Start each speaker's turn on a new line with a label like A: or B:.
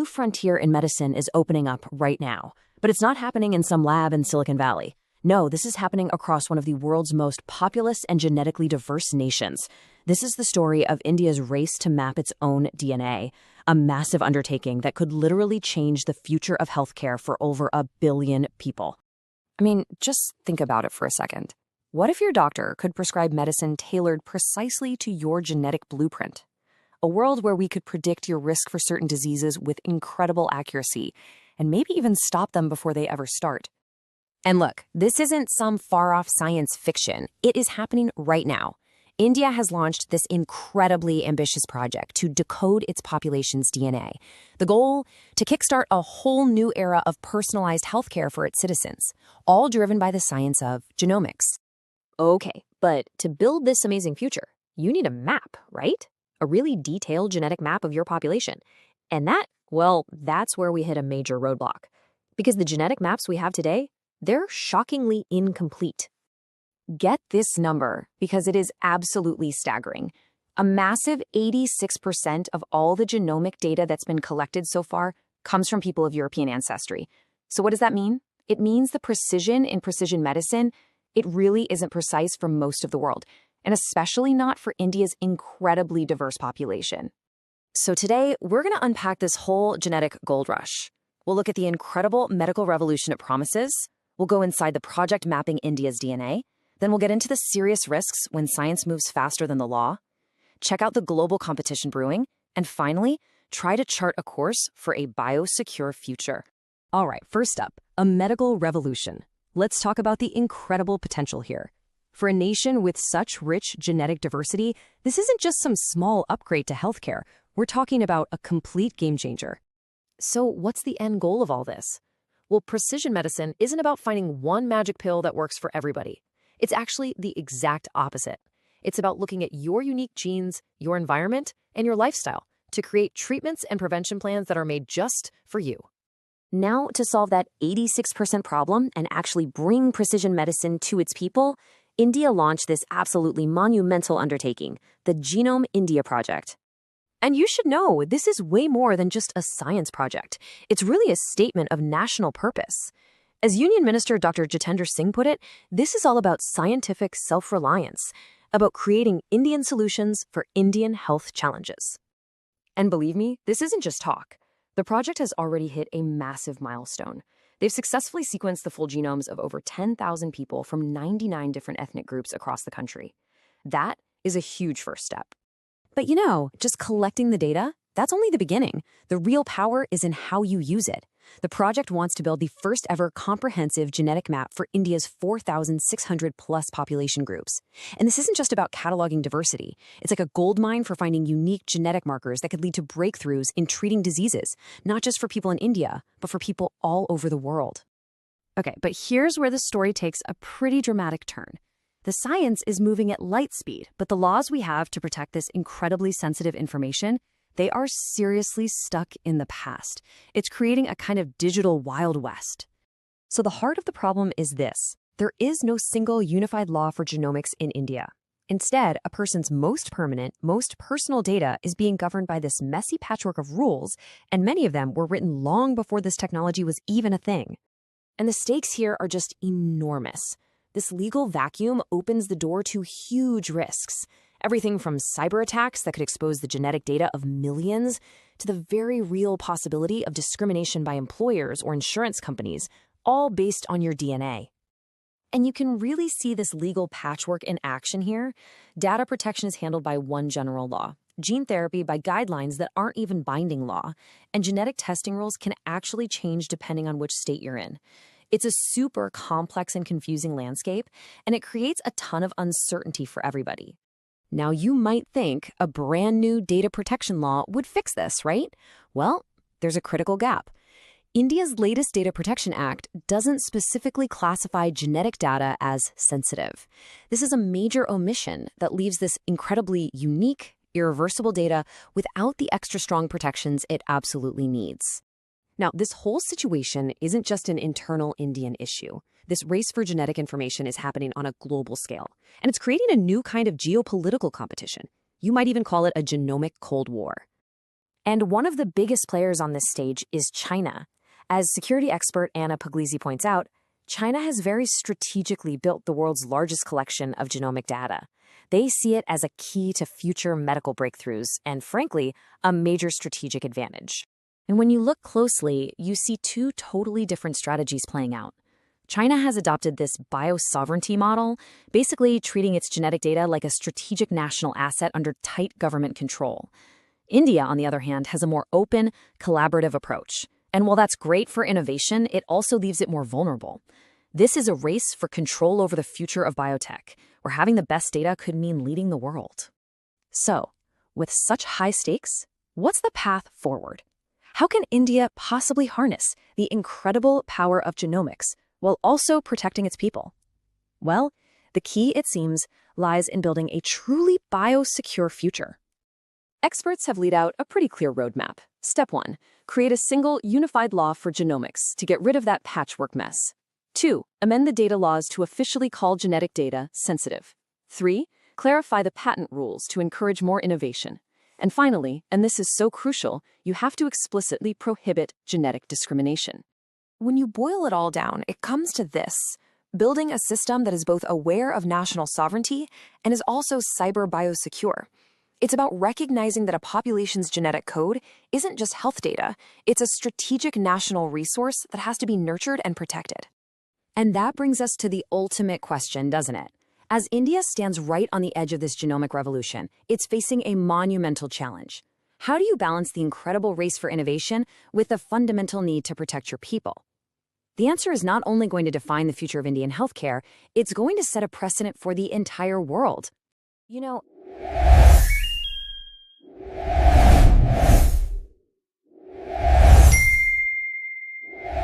A: new frontier in medicine is opening up right now, but it's not happening in some lab in Silicon Valley. No, this is happening across one of the world's most populous and genetically diverse nations. This is the story of India's race to map its own DNA, a massive undertaking that could literally change the future of healthcare for over 1 billion people. I mean, just think about it for a second. What if your doctor could prescribe medicine tailored precisely to your genetic blueprint? A world where we could predict your risk for certain diseases with incredible accuracy, and maybe even stop them before they ever start. And look, this isn't some far-off science fiction. It is happening right now. India has launched this incredibly ambitious project to decode its population's DNA. The goal? To kickstart a whole new era of personalized healthcare for its citizens, all driven by the science of genomics. Okay, but to build this amazing future, you need a map, right? A really detailed genetic map of your population. And that's where we hit a major roadblock. Because the genetic maps we have today, they're shockingly incomplete. Get this number, because it is absolutely staggering. A massive 86% of all the genomic data that's been collected so far comes from people of European ancestry. So what does that mean? It means the precision in precision medicine, it really isn't precise for most of the world, and especially not for India's incredibly diverse population. So today, we're going to unpack this whole genetic gold rush. We'll look at the incredible medical revolution it promises. We'll go inside the project mapping India's DNA. Then we'll get into the serious risks when science moves faster than the law. Check out the global competition brewing. And finally, try to chart a course for a biosecure future. All right, first up, a medical revolution. Let's talk about the incredible potential here. For a nation with such rich genetic diversity, this isn't just some small upgrade to healthcare. We're talking about a complete game changer. So what's the end goal of all this? Well, precision medicine isn't about finding one magic pill that works for everybody. It's actually the exact opposite. It's about looking at your unique genes, your environment, and your lifestyle to create treatments and prevention plans that are made just for you. Now, to solve that 86% problem and actually bring precision medicine to its people, India launched this absolutely monumental undertaking, the Genome India Project. And you should know, this is way more than just a science project. It's really a statement of national purpose. As Union Minister Dr. Jitendra Singh put it, this is all about scientific self-reliance, about creating Indian solutions for Indian health challenges. And believe me, this isn't just talk. The project has already hit a massive milestone. They've successfully sequenced the full genomes of over 10,000 people from 99 different ethnic groups across the country. That is a huge first step. But just collecting the data, that's only the beginning. The real power is in how you use it. The project wants to build the first ever comprehensive genetic map for India's 4,600 plus population groups. And this isn't just about cataloging diversity. It's like a goldmine for finding unique genetic markers that could lead to breakthroughs in treating diseases, not just for people in India, but for people all over the world. Okay, but here's where the story takes a pretty dramatic turn. The science is moving at light speed, but the laws we have to protect this incredibly sensitive information, they are seriously stuck in the past. It's creating a kind of digital Wild West. So the heart of the problem is this. There is no single unified law for genomics in India. Instead, a person's most permanent, most personal data is being governed by this messy patchwork of rules, and many of them were written long before this technology was even a thing. And the stakes here are just enormous. This legal vacuum opens the door to huge risks. Everything from cyber attacks that could expose the genetic data of millions to the very real possibility of discrimination by employers or insurance companies, all based on your DNA. And you can really see this legal patchwork in action here. Data protection is handled by one general law, gene therapy by guidelines that aren't even binding law, and genetic testing rules can actually change depending on which state you're in. It's a super complex and confusing landscape, and it creates a ton of uncertainty for everybody. Now, you might think a brand new data protection law would fix this, right? Well, there's a critical gap. India's latest Data Protection Act doesn't specifically classify genetic data as sensitive. This is a major omission that leaves this incredibly unique, irreversible data without the extra strong protections it absolutely needs. Now, this whole situation isn't just an internal Indian issue. This race for genetic information is happening on a global scale, and it's creating a new kind of geopolitical competition. You might even call it a genomic Cold War. And one of the biggest players on this stage is China. As security expert Anna Puglisi points out, China has very strategically built the world's largest collection of genomic data. They see it as a key to future medical breakthroughs and, frankly, a major strategic advantage. And when you look closely, you see two totally different strategies playing out. China has adopted this biosovereignty model, basically treating its genetic data like a strategic national asset under tight government control. India, on the other hand, has a more open, collaborative approach. And while that's great for innovation, it also leaves it more vulnerable. This is a race for control over the future of biotech, where having the best data could mean leading the world. So, with such high stakes, what's the path forward? How can India possibly harness the incredible power of genomics while also protecting its people? Well, the key, it seems, lies in building a truly biosecure future. Experts have laid out a pretty clear roadmap. Step 1. Create a single, unified law for genomics to get rid of that patchwork mess. 2. Amend the data laws to officially call genetic data sensitive. 3. Clarify the patent rules to encourage more innovation. And finally, and this is so crucial, you have to explicitly prohibit genetic discrimination. When you boil it all down, it comes to this: building a system that is both aware of national sovereignty and is also cyber biosecure. It's about recognizing that a population's genetic code isn't just health data, it's a strategic national resource that has to be nurtured and protected. And that brings us to the ultimate question, doesn't it? As India stands right on the edge of this genomic revolution, it's facing a monumental challenge. How do you balance the incredible race for innovation with the fundamental need to protect your people? The answer is not only going to define the future of Indian healthcare, it's going to set a precedent for the entire world. You know,